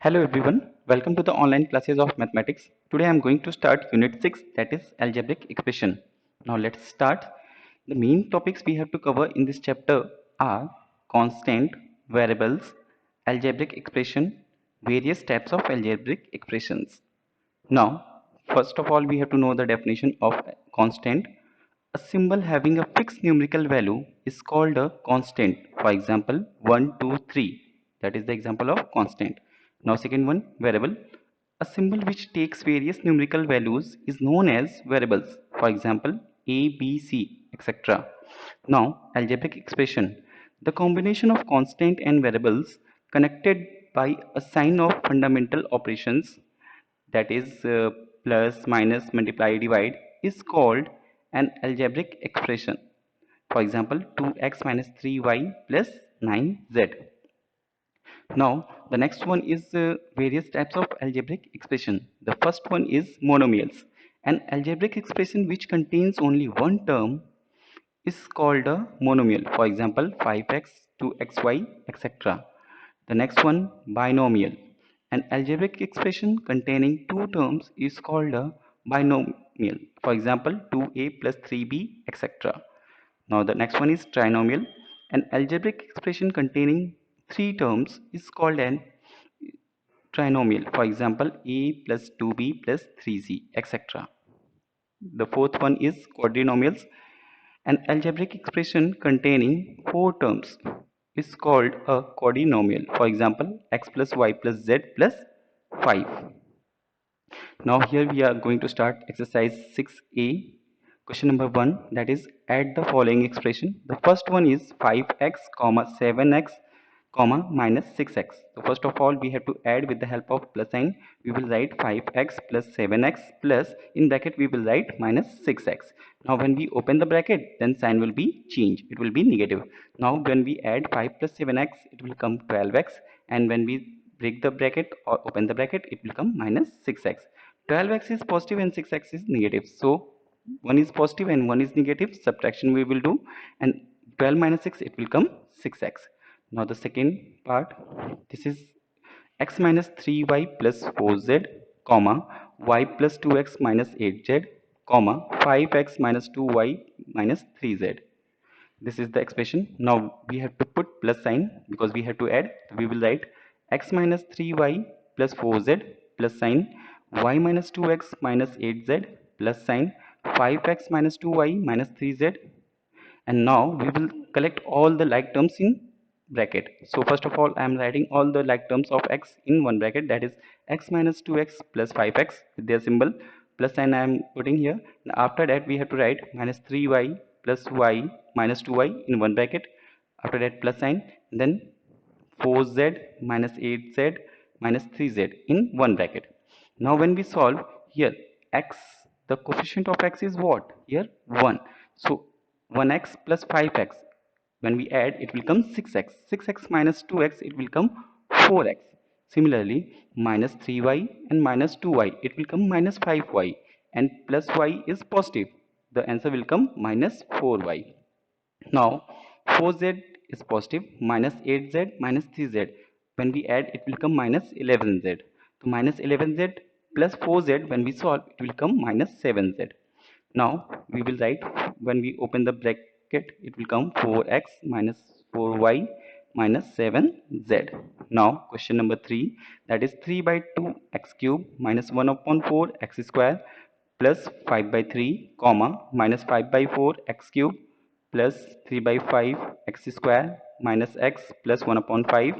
Hello everyone, welcome to the online classes of mathematics. Today I am going to start unit 6, that is algebraic expression. Now let's start. The main topics we have to cover in this chapter are constant, variables, algebraic expression, various types of algebraic expressions. Now, first of all we have to know the definition of constant. A symbol having a fixed numerical value is called a constant. For example, 1, 2, 3. That is the example of constant. Now second one, variable. A symbol which takes various numerical values is known as variables. For example, A, B, C, etc. Now, algebraic expression. The combination of constant and variables connected by a sign of fundamental operations, that is plus, minus, multiply, divide, is called an algebraic expression. For example, 2x minus 3y plus 9z. Now, the next one is various types of algebraic expression. The first one is monomials. An algebraic expression which contains only one term is called a monomial. For example, 5x, 2xy, etc. The next one, binomial. An algebraic expression containing two terms is called a binomial. For example, 2a plus 3b, etc. Now the next one is trinomial. An algebraic expression containing three terms is called an trinomial. For example, a plus 2b plus 3c, etc. The fourth one is quadrinomials. An algebraic expression containing four terms is called a quadrinomial. For example, x plus y plus z plus 5. Now here we are going to start exercise 6a. Question number 1, that is add the following expression. The first one is 5x comma 7x comma minus 6x. So first of all we have to add with the help of plus sign. We will write 5x plus 7x plus in bracket we will write minus 6x. Now when we open the bracket, then sign will be changed. It will be negative. Now when we add 5 plus 7x, it will come 12x, and when we break the bracket or open the bracket, it will come minus 6x. 12x is positive and 6x is negative. So one is positive and one is negative. Subtraction we will do, and 12 minus 6, it will come 6x. Now the second part, this is x minus 3y plus 4z comma y plus 2x minus 8z comma 5x minus 2y minus 3z. This is the expression. Now we have to put plus sign because we have to add. We will write x minus 3y plus 4z plus sign y minus 2x minus 8z plus sign 5x minus 2y minus 3z. And now we will collect all the like terms in bracket. So first of all I am writing all the like terms of x in one bracket, that is x minus 2x plus 5x with their symbol plus sign I am putting here. After that we have to write minus 3y plus y minus 2y in one bracket. After that plus sign, then 4z minus 8z minus 3z in one bracket. Now when we solve here, x, the coefficient of x is what? Here 1. So 1x plus 5x, when we add it will come 6x. 6x minus 2x, it will come 4x. Similarly, minus 3y and minus 2y, it will come minus 5y, and plus y is positive. The answer will come minus 4y. Now 4z is positive, minus 8z minus 3z. When we add, it will come minus 11z. So minus 11z plus 4z, when we solve, it will come minus 7z. Now we will write, when we open the bracket, it will come 4x minus 4y minus 7z. Now question number 3, that is 3 by 2 x cube minus 1 upon 4 x square plus 5 by 3 comma minus 5 by 4 x cube plus 3 by 5 x square minus x plus 1 upon 5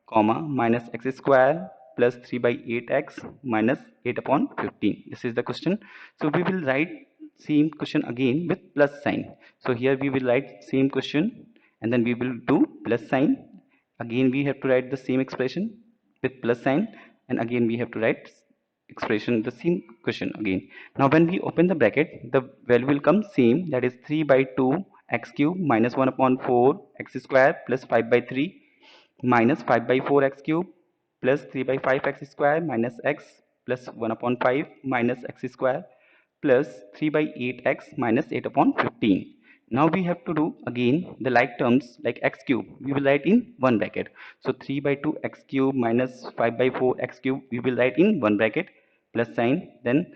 comma minus x square plus 3 by 8x minus 8 upon 15. This is the question. So we will write same question again with plus sign. So here we will write same question and then we will do plus sign. Again we have to write the same expression with plus sign, and again we have to write expression the same question again. Now when we open the bracket, the value will come same, that is 3 by 2 x cube minus 1 upon 4 x square plus 5 by 3 minus 5 by 4 x cube plus 3 by 5 x square minus x plus 1 upon 5 minus x square plus 3 by 8x minus 8 upon 15. Now we have to do again the like terms like x cube. We will write in one bracket. So 3 by 2 x cube minus 5 by 4 x cube we will write in one bracket plus sign. Then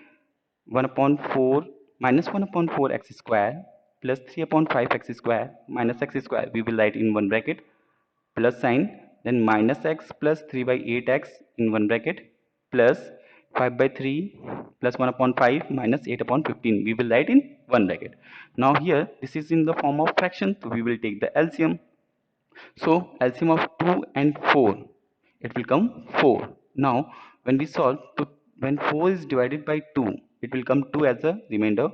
1 upon 4 minus 1 upon 4 x square plus 3 upon 5 x square minus x square we will write in one bracket plus sign. Then minus x plus 3 by 8x in one bracket plus 5 by 3 plus 1 upon 5 minus 8 upon 15 we will write in one bracket. Now here this is in the form of fraction, so we will take the LCM. So LCM of 2 and 4, it will come 4. Now when we solve to, when 4 is divided by 2, it will come 2 as a remainder,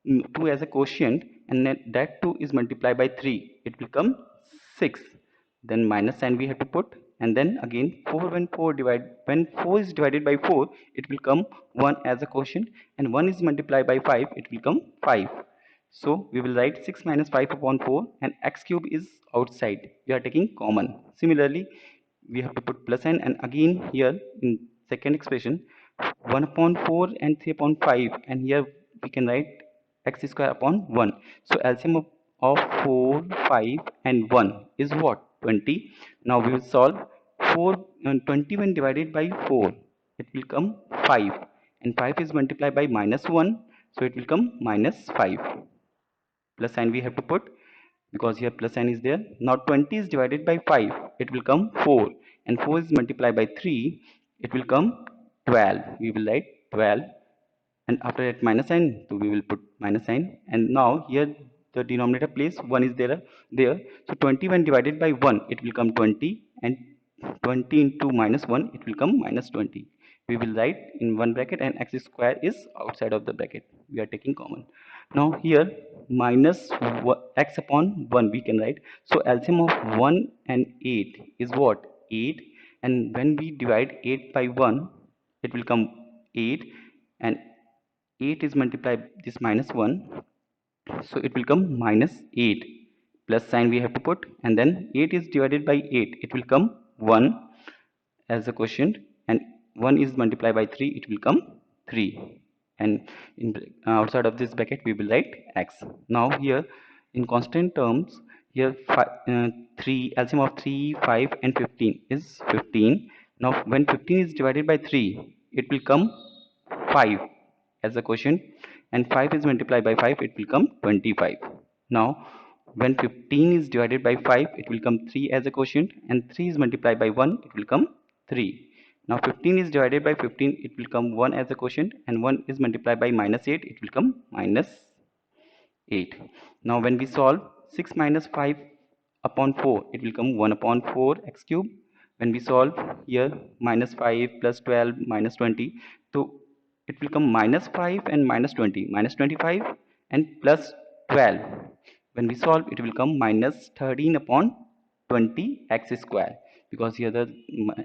2 as a quotient, and then that 2 is multiplied by 3, it will come 6. Then minus sign we have to put, and then again 4, when 4 is divided by 4, it will come 1 as a quotient, and 1 is multiplied by 5, it will come 5. So we will write 6 minus 5 upon 4, and x cube is outside. We are taking common. Similarly, we have to put plus n, and again here in second expression 1 upon 4 and 3 upon 5, and here we can write x square upon 1. So LCM of 4, 5 and 1 is what? 20. Now we will solve 4 and 20 when divided by 4. It will come 5, and 5 is multiplied by minus 1, so it will come minus 5. Plus sign we have to put because here plus sign is there. Now 20 is divided by 5, it will come 4, and 4 is multiplied by 3, it will come 12. We will write 12, and after that minus sign, so we will put minus sign. And now here the denominator place 1 is there. So 20 when divided by 1, it will come 20, and 20 into minus 1, it will come minus 20. We will write in one bracket, and x square is outside of the bracket. We are taking common. Now here minus x upon 1 we can write. So LCM of 1 and 8 is what? 8. And when we divide 8 by 1, it will come 8, and 8 is multiplied this minus 1, so it will come minus 8. Plus sign we have to put, and then 8 is divided by 8, it will come 1 as a quotient, and 1 is multiplied by 3, it will come 3. And in outside of this bracket we will write x. Now here in constant terms, here 3 LCM of 3, 5 and 15 is 15. Now when 15 is divided by 3, it will come 5 as a quotient, and 5 is multiplied by 5, it will come 25. Now when 15 is divided by 5, it will come 3 as a quotient, and 3 is multiplied by 1, it will come 3. Now 15 is divided by 15, it will come 1 as a quotient, and 1 is multiplied by minus 8, it will come minus 8. Now when we solve 6 minus 5 upon 4, it will come 1 upon 4 x cube. When we solve here minus 5 plus 12 minus 20, so it will come minus 5 and minus 20, minus 25 and plus 12. When we solve, it will come minus 13 upon 20 x square, because here the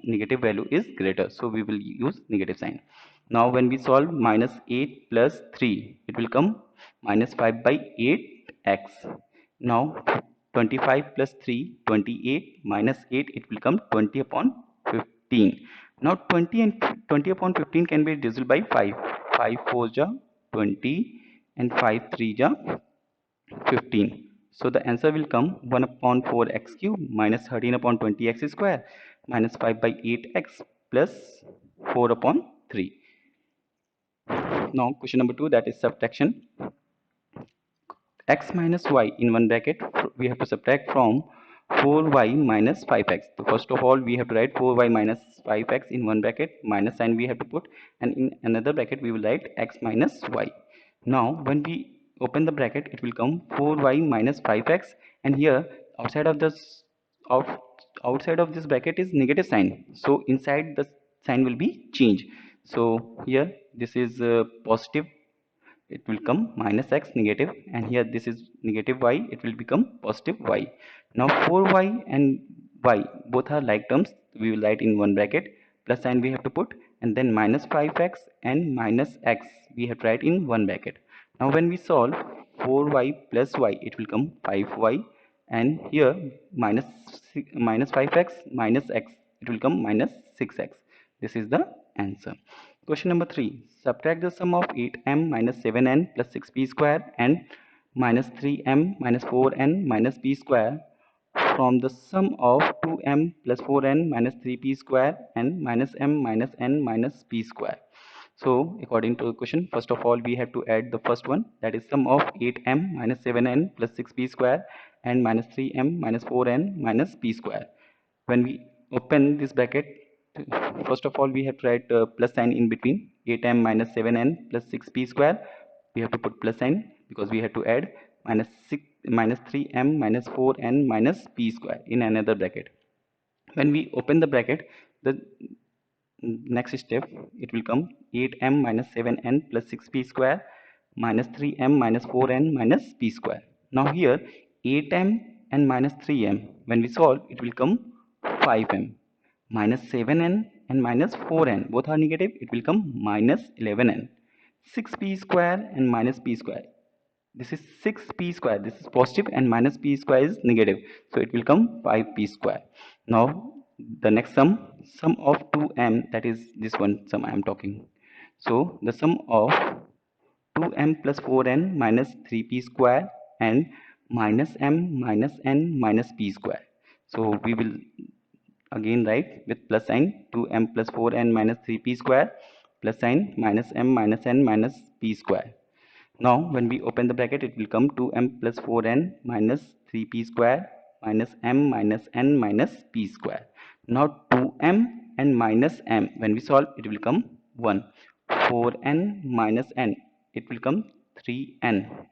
negative value is greater, so we will use negative sign. Now when we solve minus 8 plus 3, it will come minus 5 by 8x. Now 25 plus 3, 28 minus 8, it will come 20 upon 15. Now 20 and 20 upon 15 can be divisible by 5. 5 4 ja 20, and 5 3 ja 15. So the answer will come 1 upon 4 x cube minus 13 upon 20 x square minus 5 by 8x plus 4 upon 3. Now question number 2, that is subtraction. X minus y in one bracket we have to subtract from 4y minus 5x. So first of all we have to write 4y minus 5x in one bracket, minus sign we have to put, and in another bracket we will write x minus y. Now when we open the bracket, it will come 4y minus 5x, and here outside of this outside of this bracket is negative sign, so inside the sign will be changed. So here this is positive, it will come minus x negative, and here this is negative y, it will become positive y. Now 4y and y both are like terms, we will write in one bracket, plus sign we have to put, and then minus 5x and minus x we have to write in one bracket. Now when we solve 4y plus y, it will come 5y, and here minus 5x minus x, it will come minus 6x. This is the answer. Question number 3. Subtract the sum of 8m minus 7n plus 6p square and minus 3m minus 4n minus p square from the sum of 2m plus 4n minus 3p square and minus m minus n minus p square. So according to the question, first of all we have to add the first one, that is sum of 8m minus 7n plus 6p square and minus 3m minus 4n minus p square. When we open this bracket, first of all we have to write plus sign in between. 8m minus 7n plus 6p square, we have to put plus sign because we have to add minus 6 minus 3m minus 4n minus p square in another bracket. When we open the bracket, the next step, it will come 8m minus 7n plus 6p square minus 3m minus 4n minus p square. Now here 8m and minus 3m, when we solve, it will come 5m minus 7n and minus 4n, both are negative, it will come minus 11n. 6p square and minus p square, this is 6p square, this is positive, and minus p square is negative, so it will come 5p square. Now the next sum of 2m, that is this one sum I am talking. So the sum of 2m plus 4n minus 3p square and minus m minus n minus p square. So we will again write with plus sign 2m plus 4n minus 3p square plus sign minus m minus n minus p square. Now when we open the bracket, it will come 2m plus 4n minus 3p square minus m minus n minus p square. Now 2m and minus m, when we solve, it will come 1. 4n minus n, it will come 3n.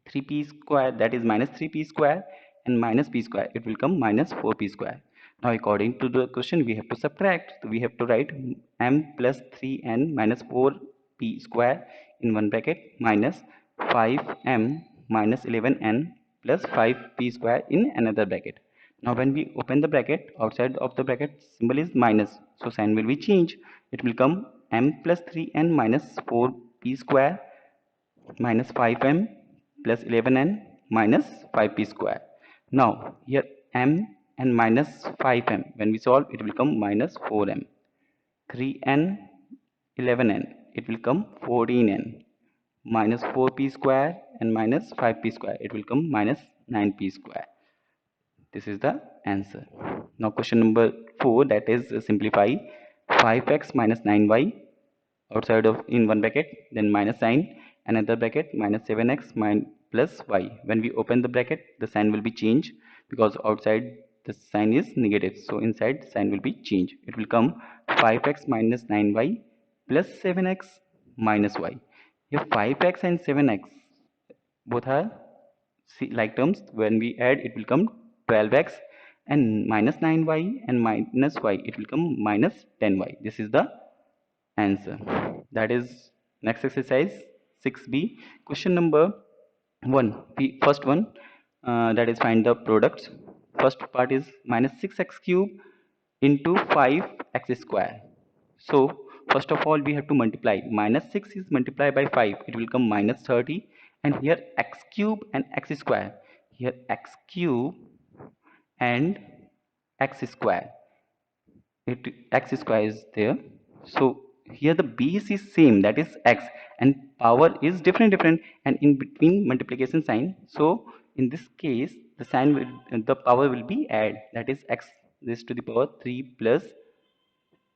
3p square, that is minus 3p square, and minus p square, it will come minus 4p square. Now according to the question, we have to subtract, so we have to write m plus 3n minus 4p square in one bracket minus 5m minus 11n plus 5p square in another bracket. Now when we open the bracket, outside of the bracket symbol is minus, so sign will be changed. It will come m plus 3n minus 4p square minus 5m plus 11n minus 5p square. Now here m and minus 5m, when we solve, it will come minus 4m. 3n 11n, it will come 14n minus 4p square and minus 5p square, it will come minus 9p square. This is the answer. Now question number 4, that is simplify 5x minus 9y outside of in one bracket, then minus sign, another bracket minus 7x plus y. When we open the bracket, the sign will be changed because outside the sign is negative, so inside sign will be changed. It will come 5x minus 9y plus 7x minus y. Here 5x and 7x both are like terms. When we add, it will come 12x, and minus 9y and minus y, it will come minus 10y. This is the answer. That is next exercise 6b. Question number 1, first one, that is find the products. First part is minus 6x cube into 5x square. So first of all we have to multiply. Minus 6 is multiplied by 5, it will come minus 30, and here x cube and x square, here x cube and x square, x square is there. So here the base is same, that is x, and power is different, and in between multiplication sign, so in this case the sign will, the power will be add, that is x raised to the power 3 plus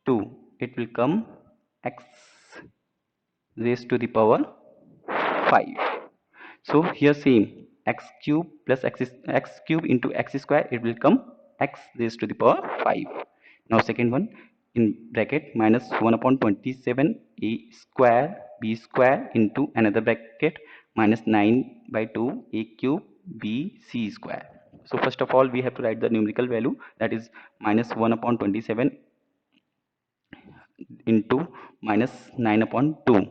2, it will come x raised to the power 5. So here same, x cube plus x cube into x square, it will come x raised to the power 5. Now second one, in bracket minus 1 upon 27 a square b square into another bracket minus 9 by 2 a cube b c square. So first of all we have to write the numerical value, that is minus 1 upon 27 into minus 9 upon 2,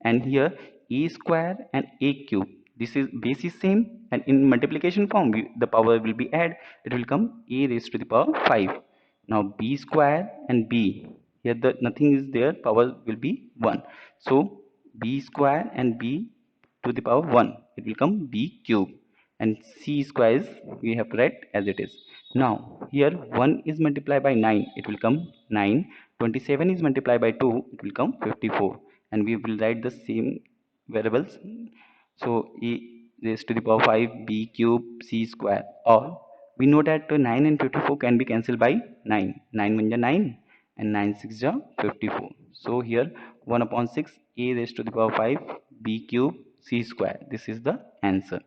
and here a square and a cube, this is base is same, and in multiplication form the power will be add, it will come a raised to the power 5. Now b square and b, here the nothing is there, power will be 1, so b square and b to the power 1, it will come b cube, and c square is we have to write as it is. Now here 1 is multiplied by 9, it will come 9. 27 is multiplied by 2, it will come 54, and we will write the same variables. So raised to the power 5 b cube c square, or we know that 9 and 54 can be cancelled by 9. 9 1 9 and 9 6 54. So here 1 upon 6 a raised to the power 5 b cube c square. This is the answer.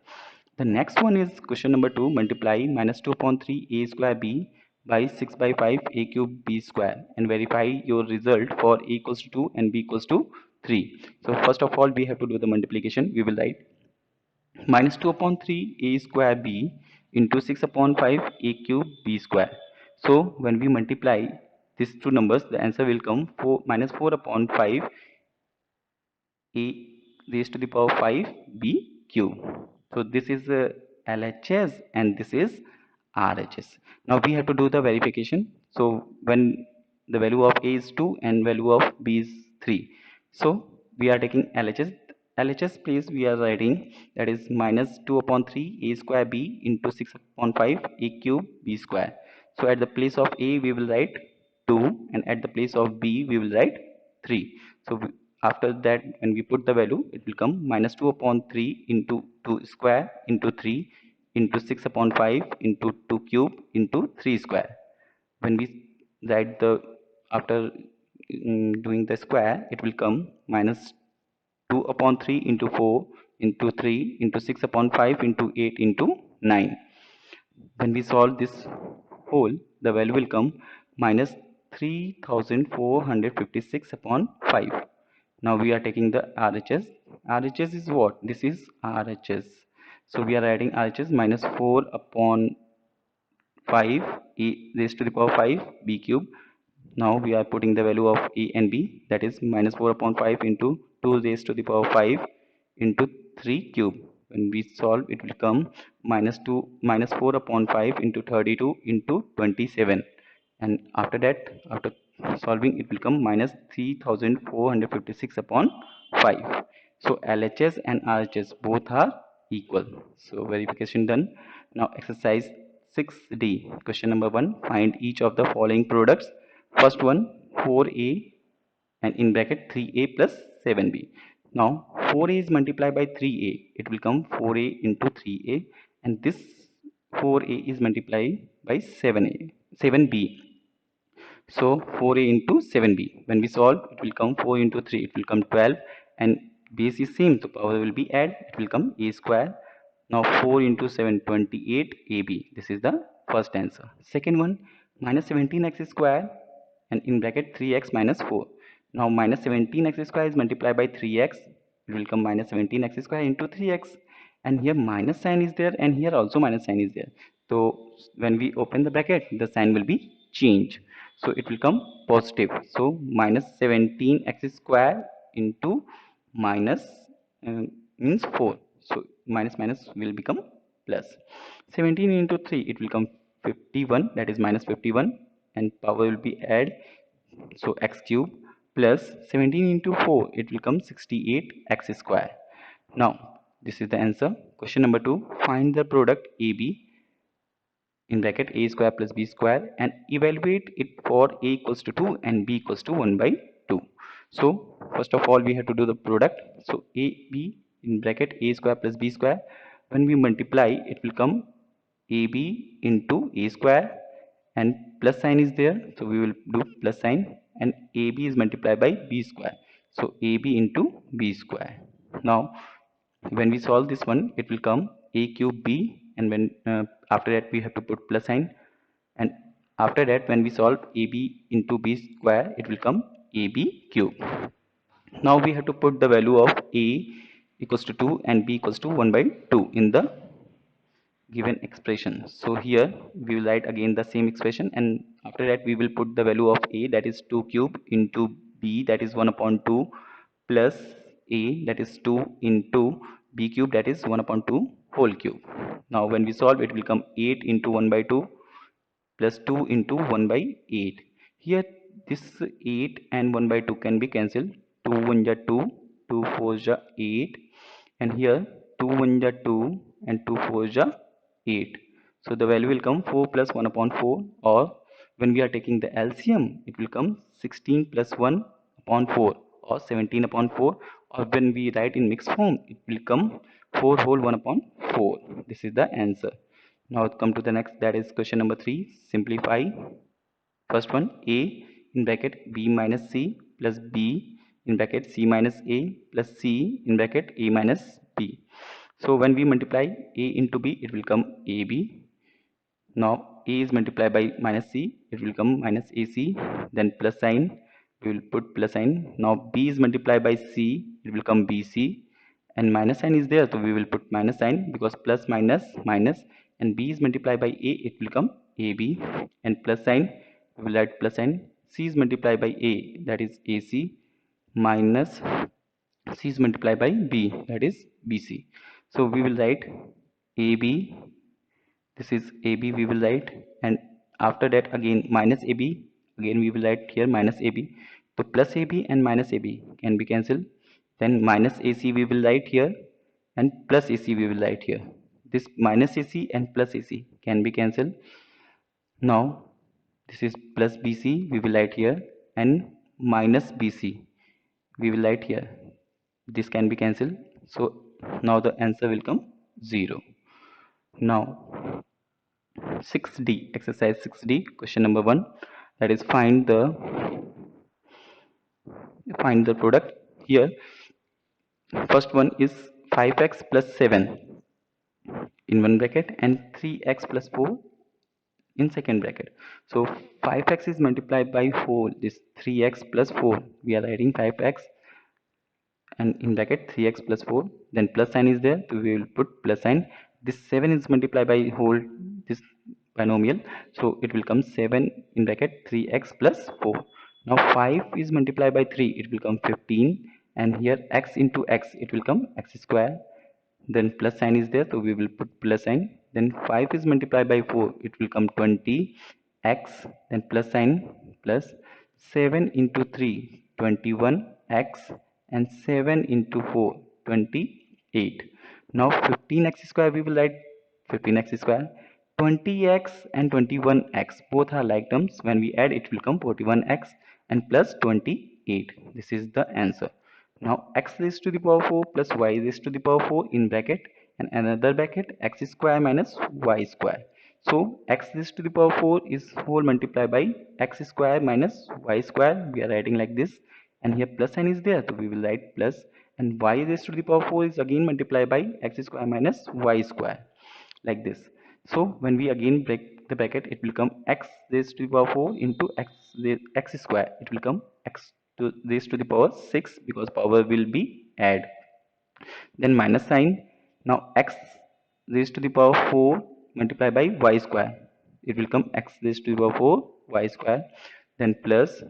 The next one is question number 2. Multiply minus 2 upon 3 a square b by 6 by 5 a cube b square and verify your result for a equals to 2 and b equals to 3. So first of all we have to do the multiplication. We will write minus 2 upon 3 a square b into 6 upon 5 a cube b square. So when we multiply these two numbers, the answer will come 4 minus 4 upon 5 a raised to the power 5 b cube. So this is LHS and this is RHS. Now we have to do the verification. So when the value of a is 2 and value of b is 3, so we are taking LHS. LHS place we are writing that is minus 2 upon 3 a square b into 6 upon 5 a cube b square. So at the place of a we will write 2 and at the place of b we will write 3. So after that when we put the value, it will come minus 2 upon 3 into 2 square into 3 into 6 upon 5 into 2 cube into 3 square. When we write the after doing the square, it will come minus 2 upon 3 into 4 into 3 into 6 upon 5 into 8 into 9. When we solve this whole, the value will come minus 3456 upon 5. Now we are taking the RHS. RHS is what? This is RHS. So we are adding RHS minus 4 upon 5 e raised to the power 5 b cube. Now we are putting the value of a and b, that is minus 4 upon 5 into 2 raised to the power 5 into 3 cube. When we solve, it will come minus 4 upon 5 into 32 into 27, and after that, after solving, it will come minus 3456 upon 5. So LHS and RHS both are equal. So verification done. Now exercise 6D, question number 1. Find each of the following products. First one, 4a and in bracket 3a plus 7b. Now 4a is multiplied by 3a, it will come 4a into 3a, and this 4a is multiplied by 7b. So 4a into 7b. When we solve, it will come 4 into 3, it will come 12, and base is same, so power will be add, it will come a square. Now 4 into 7, 28 ab. This is the first answer. Second one, minus 17x square and in bracket 3x minus 4. Now minus 17x square is multiplied by 3x, it will come minus 17x square into 3x, and here minus sign is there and here also minus sign is there. So when we open the bracket, the sign will be changed, so it will come positive. So minus 17x square into minus means 4, so minus minus will become plus. 17 into 3, it will come 51, that is minus 51, and power will be add, so x cube plus 17 into 4, it will come 68 x square. Now this is the answer. Question number 2, find the product AB in bracket a square plus b square and evaluate it for a equals to 2 and b equals to 1 by 2. So first of all we have to do the product. So ab in bracket a square plus b square, when we multiply, it will come ab into a square and plus sign is there, so we will do plus sign, and ab is multiplied by b square, so ab into b square. Now when we solve this one, it will come a cube b, and when after that we have to put plus sign, and after that when we solve ab into b square, it will come ab cube. Now we have to put the value of a equals to 2 and b equals to 1 by 2 in the given expression. So here we will write again the same expression, and after that we will put the value of a, that is 2 cube, into b, that is 1 upon 2, plus a, that is 2, into b cube, that is 1 upon 2 whole cube. Now when we solve, it will come 8 into 1 by 2 plus 2 into 1 by 8. Here this 8 and 1 by 2 can be cancelled. 2 1 ja 2, 2 4 ja 8, and here 2 1 ja 2 and 2 4 ja 8. So the value will come 4 plus 1 upon 4, or when we are taking the LCM, it will come 16 plus 1 upon 4 or 17 upon 4, or when we write in mixed form, it will come 4 whole 1 upon 4. This is the answer. Now come to the next, that is question number 3. Simplify. First one, a in bracket b minus c plus b in bracket c minus a plus c in bracket a minus b. So when we multiply a into b, it will come ab. Now a is multiplied by minus c, it will come minus ac. Then plus sign, we will put plus sign. Now b is multiplied by c, it will come bc, and minus sign is there, so we will put minus sign because plus minus minus. And b is multiplied by a, it will come ab, and plus sign, we will add plus sign. C is multiplied by a, that is ac, minus c is multiplied by b, that is bc. So we will write ab, this is ab we will write, and after that again minus ab, again we will write here minus ab. So plus ab and minus ab can be cancelled, then minus ac we will write here, and plus ac we will write here. This minus ac and plus ac can be cancelled. Now this is plus bc we will write here, and minus bc we will write here. This can be cancelled, so now the answer will come 0. Now 6D, exercise 6D, question number 1, that is find the product. Here first one is 5x plus 7 in one bracket and 3x plus 4 in second bracket. So 5x is multiplied by 4, this 3x plus 4, we are writing 5x and in bracket 3x plus 4, then plus sign is there, so we will put plus sign. This 7 is multiplied by whole this binomial, so it will come 7 in bracket 3x plus 4. Now 5 is multiplied by 3, it will come 15, and here x into x, it will come x square. Then plus sign is there, so we will put plus sign. Then 5 is multiplied by 4, it will come 20 x, then plus sign, plus 7 into 3 21 x, and 7 into 4 28. Now 15x square we will write 15x square. 20x and 21x both are like terms, when we add it will come 41x and plus 28. This is the answer. Now x raised to the power 4 plus y raised to the power 4 in bracket, and another bracket x square minus y square. So x raised to the power 4 is whole multiplied by x square minus y square, we are writing like this, and here plus sign is there, so we will write plus, and y raised to the power 4 is again multiplied by x square minus y square, like this. So when we again break the bracket, it will come x raised to the power 4 into x square, it will come x to raised to the power 6 because power will be add, then minus sign. Now x raised to the power 4 multiplied by y square, it will come x raised to the power 4 y square, then plus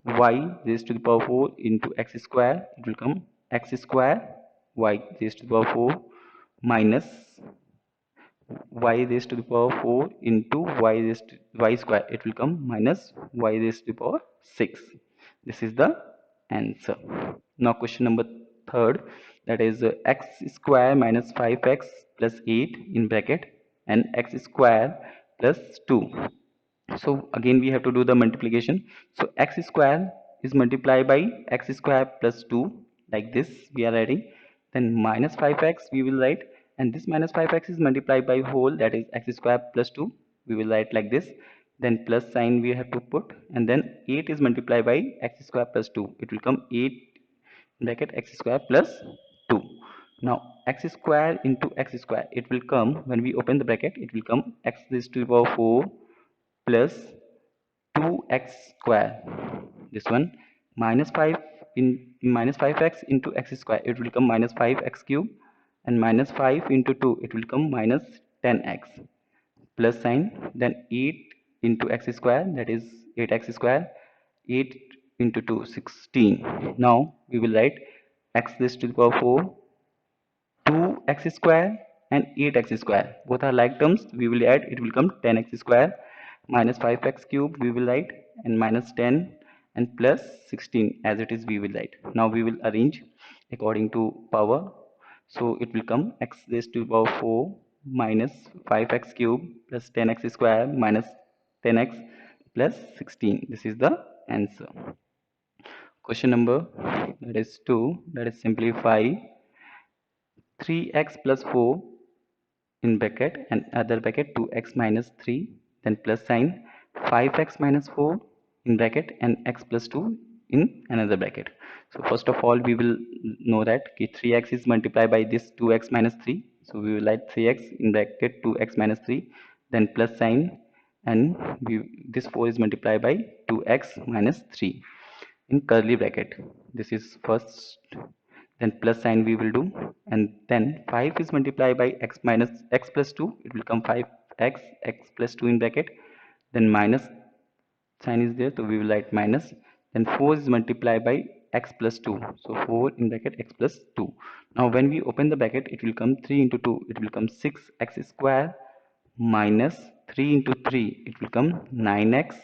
y raised to the power 4 into x square, it will come x square y raised to the power 4 minus y raised to the power 4 into y raised to y square, it will come minus y raised to the power 6. This is the answer. Now question number third, that is x square minus 5x plus 8 in bracket and x square plus 2. So again we have to do the multiplication. So x square is multiplied by x square plus 2, like this we are writing. Then minus 5x we will write, and this minus 5x is multiplied by whole, that is x square plus 2, we will write like this. Then plus sign we have to put, and then 8 is multiplied by x square plus 2, it will come 8 bracket x square plus 2. Now x square into x square, it will come, when we open the bracket, it will come x raised to the power 4 plus 2x square, this one, minus 5 in minus 5x into x square, it will come minus 5x cube, and minus 5 into 2, it will come minus 10x, plus sign, then 8 into x square, that is 8x square, 8 into 2 16. Now we will write x raised to the power 4 2x square and 8x square, both are like terms, we will add, it will come 10x square, minus 5x cube we will write, and minus 10 and plus 16 as it is we will write. Now we will arrange according to power, so it will come x raised to the power 4 minus 5x cube plus 10x square minus 10x plus 16. This is the answer. Question number, that is 2, that is simplify 3x plus 4 in bracket and other bracket 2x minus 3, then plus sign 5x minus 4 in bracket and x plus 2 in another bracket. So first of all we will know that 3x is multiplied by this 2x minus 3, so we will write 3x in bracket 2x minus 3, then plus sign, and this 4 is multiplied by 2x minus 3 in curly bracket. This is first, then plus sign we will do, and then 5 is multiplied by x minus x plus 2, it will come 5x x plus 2 in bracket, then minus sign is there, so we will write minus, then 4 is multiplied by x plus 2, so 4 in bracket x plus 2. Now when we open the bracket, it will come 3 into 2, it will come 6x square minus 3 into 3, it will come 9x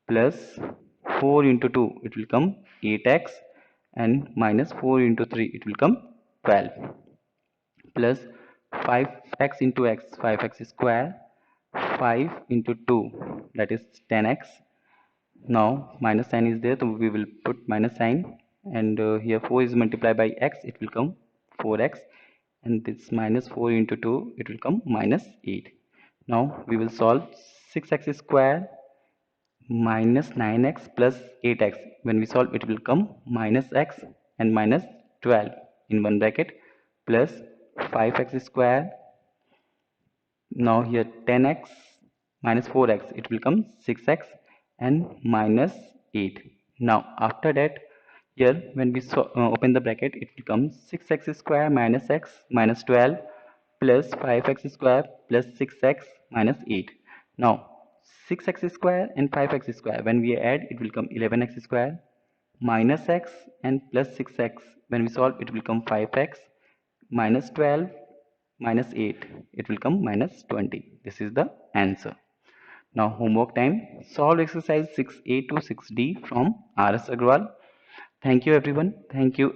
plus 4 into 2, it will come 8x, and minus 4 into 3, it will come 12, plus 5x into x, 5x square, 5 into 2, that is 10x. Now minus sign is there, so we will put minus sign, and here 4 is multiplied by x, it will come 4x, and this minus 4 into 2, it will come minus 8. Now we will solve 6x square minus 9x plus 8x. When we solve, it will come minus x and minus 12 in one bracket, plus 5x square. Now here 10x minus 4x, it will come 6x and minus 8. Now after that, here when we open the bracket, it will come 6x square minus x minus 12 plus 5x square plus 6x minus 8. Now 6x square and 5x square, when we add, it will come 11x square minus x and plus 6x. When we solve, it will come 5x minus 12 minus 8, it will come minus 20. This is the answer. Now homework time. Solve exercise 6a to 6d from R.S. Agrawal. Thank you everyone. Thank you.